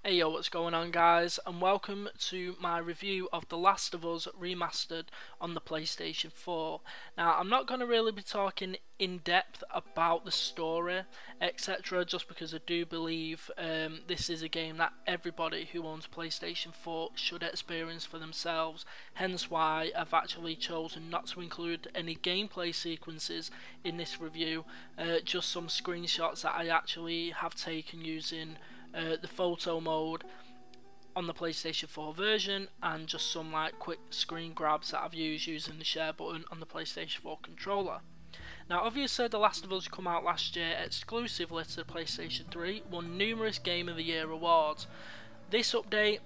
Hey yo, what's going on guys, and welcome to my review of The Last of Us Remastered on the PlayStation 4. Now, I'm not going to really be talking in depth about the story, etc, just because I do believe this is a game that everybody who owns PlayStation 4 should experience for themselves, hence why I've actually chosen not to include any gameplay sequences in this review, just some screenshots that I actually have taken using the photo mode on the PlayStation 4 version, and just some like quick screen grabs that I've used using the share button on the PlayStation 4 controller. Now obviously The Last of Us come out last year exclusively to the PlayStation 3, won numerous Game of the Year awards. This update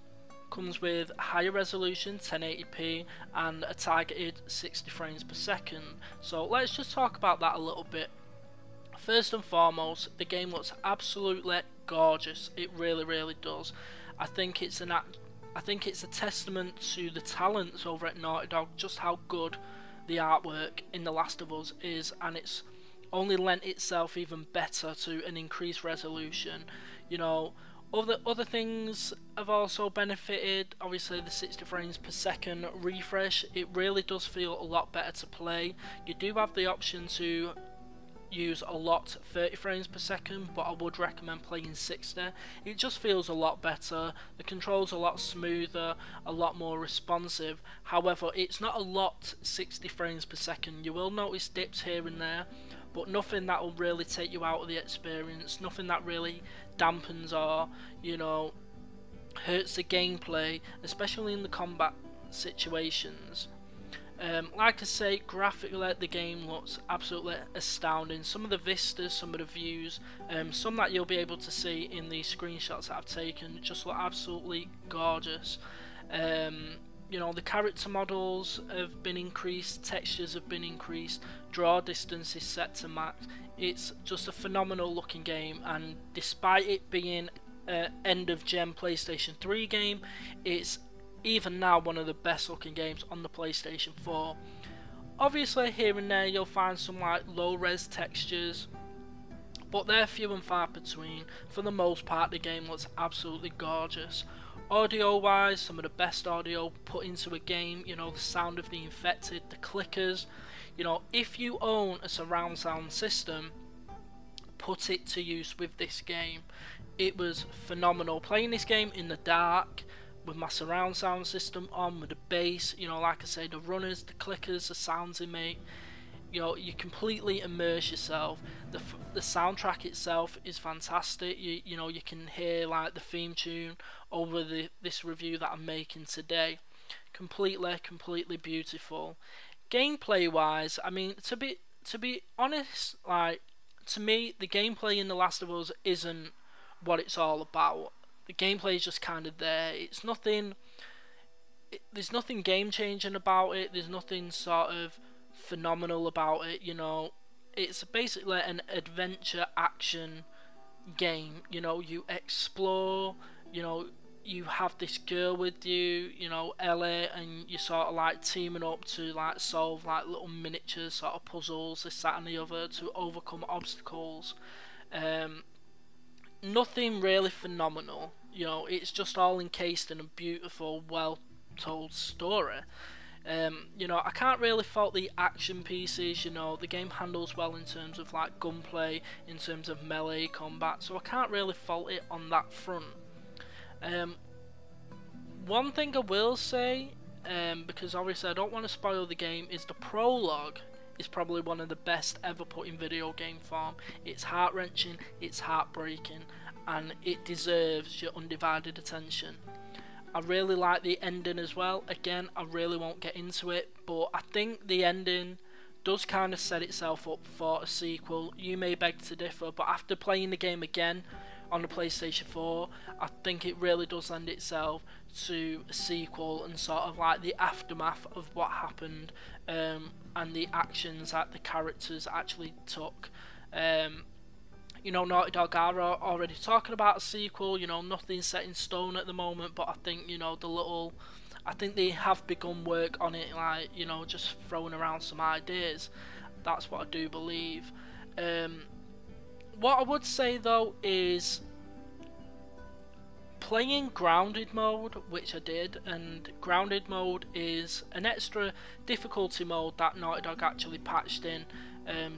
comes with higher resolution 1080p and a targeted 60 frames per second, so let's just talk about that a little bit. First and foremost, the game looks absolutely gorgeous. It really does. I think it's a testament to the talents over at Naughty Dog, just how good the artwork in The Last of Us is, and it's only lent itself even better to an increased resolution. You know, other things have also benefited. Obviously the 60 frames per second refresh, it really does feel a lot better to play. You do have the option to use a lot 30 frames per second, but I would recommend playing 60. It just feels a lot better, the controls a lot smoother, a lot more responsive. However, it's not a lot 60 frames per second. You will notice dips here and there, but nothing that will really take you out of the experience, nothing that really dampens or, you know, hurts the gameplay, especially in the combat situations. Like I say, graphically the game looks absolutely astounding. Some of the vistas, some of the views, some that you'll be able to see in the screenshots that I've taken just look absolutely gorgeous. You know, the character models have been increased, textures have been increased, draw distance is set to max. It's just a phenomenal looking game, and despite it being an end of gen PlayStation 3 game, it's even now one of the best looking games on the PlayStation 4. Obviously here and there you'll find some like low res textures, but they're few and far between. For the most part the game looks absolutely gorgeous. Audio wise, some of the best audio put into a game. You know, the sound of the infected, the clickers. You know, if you own a surround sound system, put it to use with this game. It was phenomenal playing this game in the dark with my surround sound system on, with the bass, you know, like I say, the runners, the clickers, the sounds they make. You know, you completely immerse yourself. The soundtrack itself is fantastic. You know, you can hear like the theme tune over this review that I'm making today. Completely beautiful. Gameplay wise, I mean, to be honest, like, to me the gameplay in The Last of Us isn't what it's all about. The gameplay is just kind of there. It's nothing. There's nothing game changing about it. There's nothing sort of phenomenal about it. You know, it's basically an adventure action game. You know, you explore. You know, you have this girl with you. You know, Ellie, and you sort of like teaming up to like solve like little miniature sort of puzzles, this, that, and the other, to overcome obstacles. Nothing really phenomenal, you know, it's just all encased in a beautiful, well told story. You know, I can't really fault the action pieces. You know, the game handles well in terms of like gunplay, in terms of melee combat, so I can't really fault it on that front. One thing I will say, because obviously I don't want to spoil the game, is the prologue is probably one of the best ever put in video game form. It's heart-wrenching, it's heartbreaking, and it deserves your undivided attention. I really like the ending as well. Again, I really won't get into it, but I think the ending does kind of set itself up for a sequel. You may beg to differ, but after playing the game again on the PlayStation 4, I think it really does lend itself to a sequel and sort of like the aftermath of what happened, and the actions that the characters actually took. You know, Naughty Dog are already talking about a sequel. You know, nothing's set in stone at the moment, but I think, you know, I think they have begun work on it, like, you know, just throwing around some ideas. That's what I do believe. What I would say though is playing grounded mode, which I did, and grounded mode is an extra difficulty mode that Naughty Dog actually patched in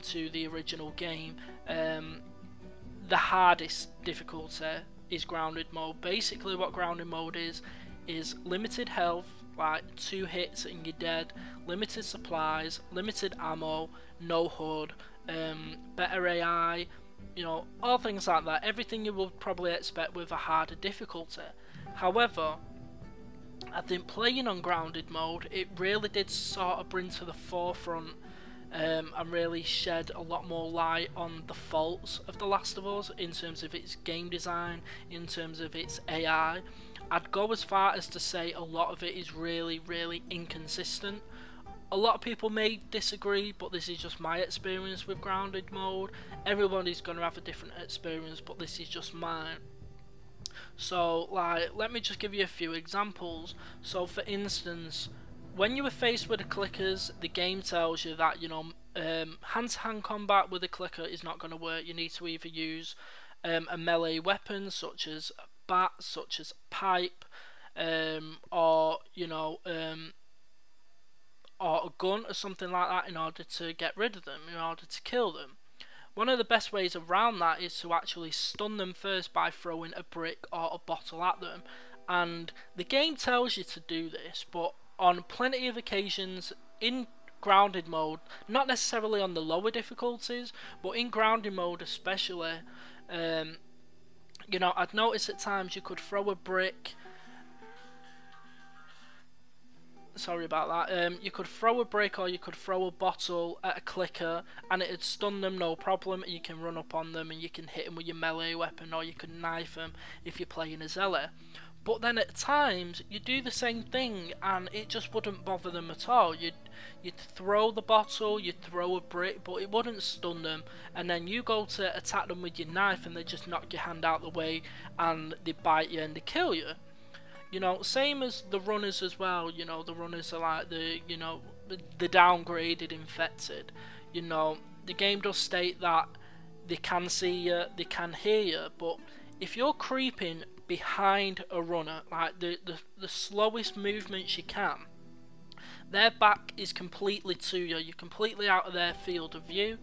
to the original game. The hardest difficulty is grounded mode. Basically what grounded mode is limited health, like 2 hits and you're dead, limited supplies, limited ammo, no HUD, better AI, you know, all things like that, everything you would probably expect with a harder difficulty. However, I think playing on grounded mode, it really did sort of bring to the forefront and really shed a lot more light on the faults of The Last of Us in terms of its game design, in terms of its AI. I'd go as far as to say a lot of it is really, really inconsistent. A lot of people may disagree, but this is just my experience with grounded mode. Everybody's going to have a different experience, but this is just mine. So, like, let me just give you a few examples. So, for instance, when you are faced with the clickers, the game tells you that, you know, hand-to-hand combat with a clicker is not going to work. You need to either use a melee weapon, such as a bat, such as a pipe, or, you know, or a gun or something like that in order to get rid of them, in order to kill them. One of the best ways around that is to actually stun them first by throwing a brick or a bottle at them, and the game tells you to do this, but on plenty of occasions in grounded mode, not necessarily on the lower difficulties, but in grounded mode especially, you know, I'd notice at times you could throw a brick. Sorry about that. You could throw a brick or you could throw a bottle at a clicker and it'd stun them, no problem. You can run up on them and you can hit them with your melee weapon, or you can knife them if you're playing as Ellie. But then at times you do the same thing and it just wouldn't bother them at all. You'd throw the bottle, you'd throw a brick, but it wouldn't stun them, and then you go to attack them with your knife and they just knock your hand out the way and they bite you and they kill you. You know, same as the runners as well. You know, the runners are like the, you know, the downgraded infected. You know, the game does state that they can see you, they can hear you, but if you're creeping behind a runner, like the slowest movements you can, their back is completely to you. You're completely out of their field of view.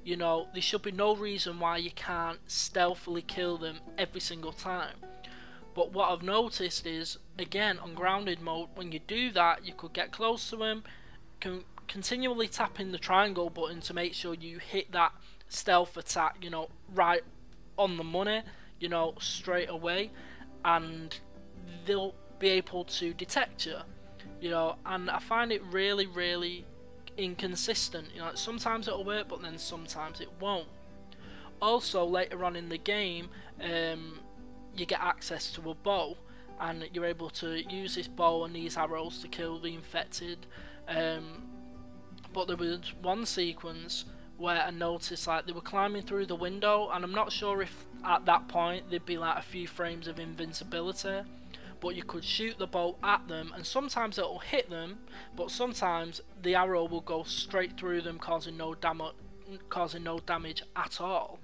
You know, there should be no reason why you can't stealthily kill them every single time. But what I've noticed is, again, on grounded mode, when you do that, you could get close to them, continually tapping the triangle button to make sure you hit that stealth attack, you know, right on the money, you know, straight away, and they'll be able to detect you, you know, and I find it really, really inconsistent. You know, sometimes it'll work, but then sometimes it won't. Also, later on in the game, you get access to a bow, and you're able to use this bow and these arrows to kill the infected. But there was one sequence where I noticed like they were climbing through the window, and I'm not sure if at that point there'd be like a few frames of invincibility, but you could shoot the bow at them and sometimes it'll hit them, but sometimes the arrow will go straight through them, causing no damage at all.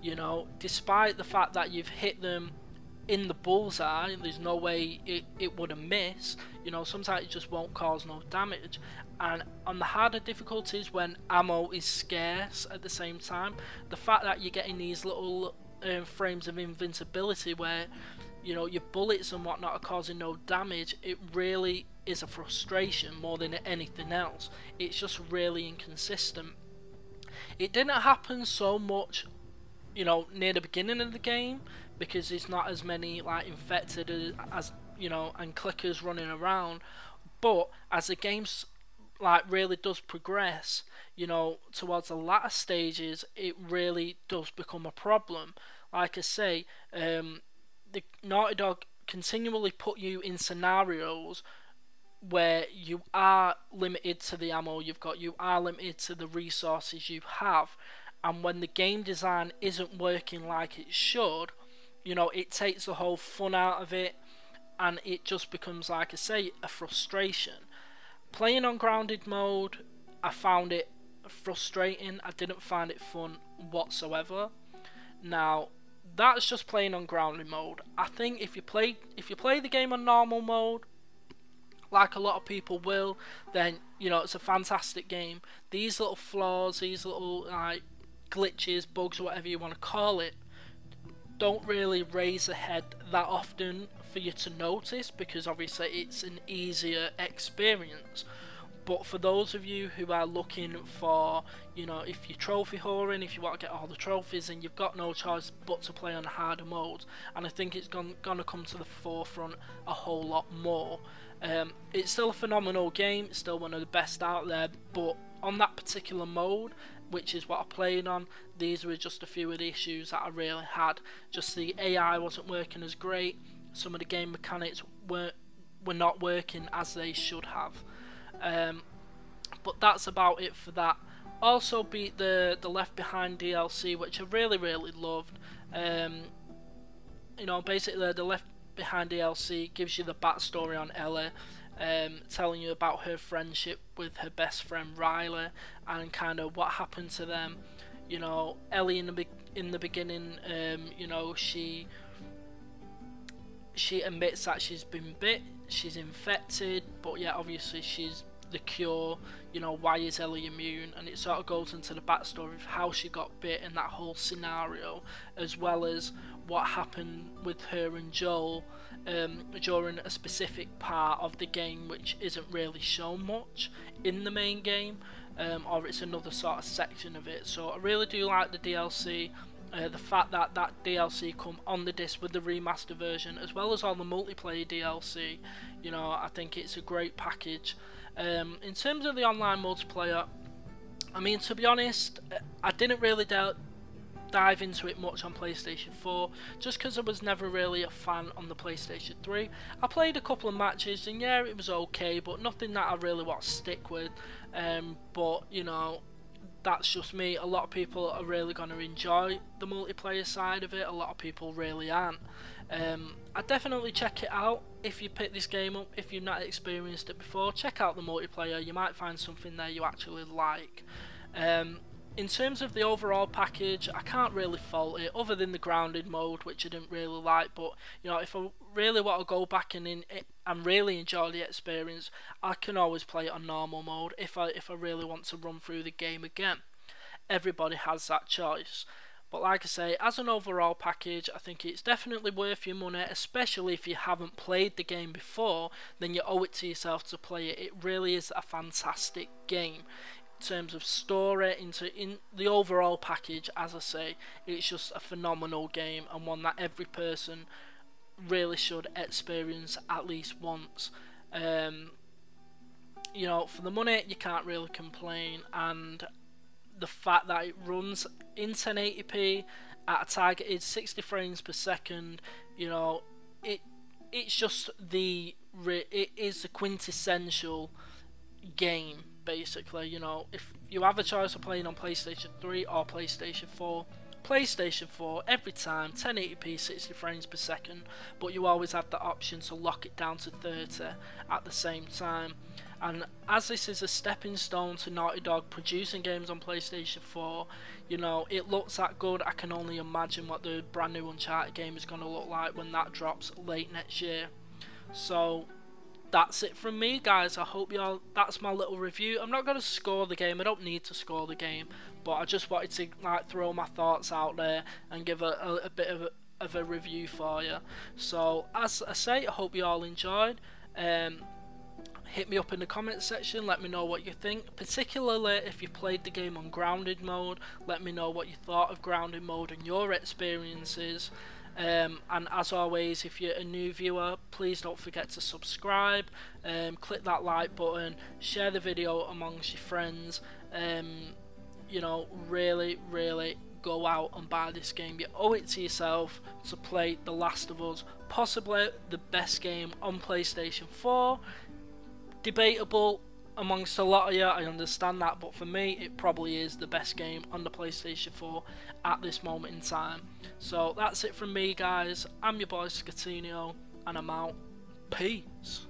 You know, despite the fact that you've hit them in the bullseye, there's no way it would have missed. You know, sometimes it just won't cause no damage. And on the harder difficulties, when ammo is scarce at the same time, the fact that you're getting these little frames of invincibility where, you know, your bullets and whatnot are causing no damage, it really is a frustration more than anything else. It's just really inconsistent. It didn't happen so much, you know, near the beginning of the game, because there's not as many like infected as, you know, and clickers running around. But as the game's like really does progress, you know, towards the latter stages, it really does become a problem. Like I say, the Naughty Dog continually put you in scenarios where you are limited to the ammo you've got, you are limited to the resources you have, and when the game design isn't working like it should, you know, it takes the whole fun out of it, and it just becomes, like I say, a frustration. Playing on grounded mode, I found it frustrating. I didn't find it fun whatsoever. Now, that's just playing on grounded mode. I think if you play the game on normal mode, like a lot of people will, then you know it's a fantastic game. These little flaws, these little like glitches, bugs, whatever you want to call it, don't really raise the head that often for you to notice, because obviously it's an easier experience. But for those of you who are looking for, you know, if you're trophy whoring, if you want to get all the trophies, and you've got no choice but to play on harder modes, and I think it's gonna come to the forefront a whole lot more. It's still a phenomenal game, it's still one of the best out there, but on that particular mode, which is what I played on, these were just a few of the issues that I really had. Just the AI wasn't working as great, some of the game mechanics were not working as they should have. But that's about it for that. Also beat the Left Behind DLC, which I really loved. You know, basically the Left Behind DLC gives you the backstory on Ellie, telling you about her friendship with her best friend Riley and kind of what happened to them. You know, Ellie in the beginning, you know, she admits that she's been bit, she's infected, but yeah, obviously she's the cure. You know, why is Ellie immune? And it sort of goes into the backstory of how she got bit and that whole scenario, as well as what happened with her and Joel during a specific part of the game, which isn't really shown much in the main game, or it's another sort of section of it. So I really do like the DLC. The fact that that DLC come on the disc with the remaster version, as well as all the multiplayer DLC, you know, I think it's a great package. In terms of the online multiplayer, I mean, to be honest, I didn't really dive into it much on PlayStation 4, just because I was never really a fan on the PlayStation 3. I played a couple of matches and yeah, it was okay, but nothing that I really want to stick with. But you know, that's just me. A lot of people are really going to enjoy the multiplayer side of it, a lot of people really aren't. I definitely check it out if you pick this game up. If you've not experienced it before, check out the multiplayer, you might find something there you actually like. In terms of the overall package, I can't really fault it, other than the grounded mode, which I didn't really like. But you know, if I really want to go back and really enjoy the experience, I can always play it on normal mode if I really want to run through the game again. Everybody has that choice. But like I say, as an overall package, I think it's definitely worth your money, especially if you haven't played the game before. Then you owe it to yourself to play it. It really is a fantastic game. In terms of story, in the overall package, as I say, it's just a phenomenal game, and one that every person really should experience at least once. You know, for the money, you can't really complain, and the fact that it runs in 1080p at a targeted 60 frames per second, you know, it's just it is the quintessential game. Basically, you know, if you have a choice of playing on PlayStation 3 or PlayStation 4, PlayStation 4 every time 1080p 60 frames per second, but you always have the option to lock it down to 30 at the same time. And as this is a stepping stone to Naughty Dog producing games on PlayStation 4, you know, it looks that good. I can only imagine what the brand new Uncharted game is going to look like when that drops late next year. So that's it from me, guys. I hope y'all, that's my little review. I'm not going to score the game, I don't need to score the game, but I just wanted to like throw my thoughts out there and give a bit of a review for you. So as I say, I hope you all enjoyed. Hit me up in the comments section, let me know what you think, particularly if you played the game on grounded mode. Let me know what you thought of grounded mode and your experiences. And as always, if you're a new viewer, please don't forget to subscribe, click that like button, share the video amongst your friends. You know, really go out and buy this game. You owe it to yourself to play The Last of Us, possibly the best game on PlayStation 4. Debatable amongst a lot of you, I understand that, but for me it probably is the best game on the PlayStation 4 at this moment in time. So that's it from me, guys. I'm your boy Scatinio, and I'm out. Peace.